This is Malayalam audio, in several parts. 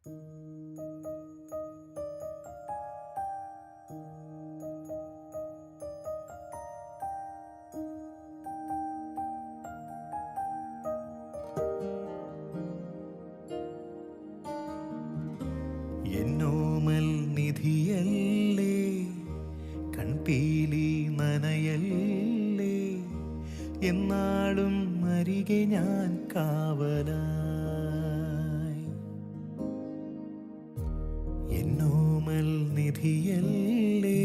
എന്നോമൽ നിധിയല്ലേ, കൺപീലി നനയല്ലേ, എന്നാളും അരികെ ഞാൻ കാവലായി. എന്നോമൽ നിധിയല്ലേ,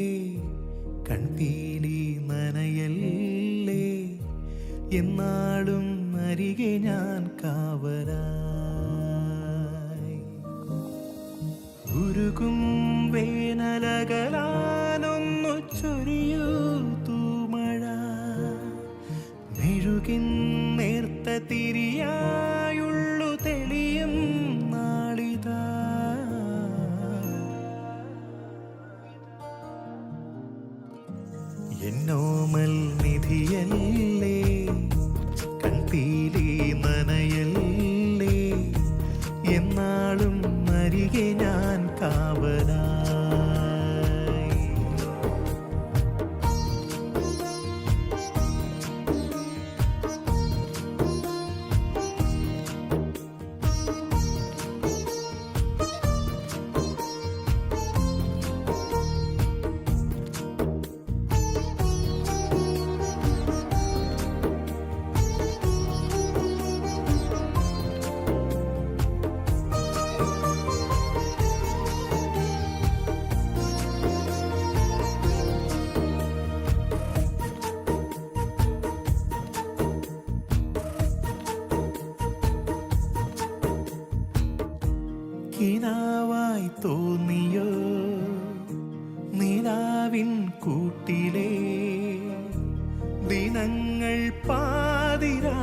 കൺപീലി നനയല്ലേ, എന്നാളും അരികെ ഞാൻ കാവലായി. ഉരുകും വേനലകലാനൊന്നു ചൊരിയൂ തൂമഴ, മെഴുകിൻ നേർത്ത തിരിയായുള്ളു തെളിയും നാളിതാ. എന്നോമൽ നിധിയല്ലേ, കൺപീലി നനയല്ലേ, എന്നാളും അരികെ ഞാൻ കാവലായി. കിനാവായി തോന്നിയോ നിലാവിൻ കൂട്ടിലെ ദിനങ്ങൾ പാതിരാ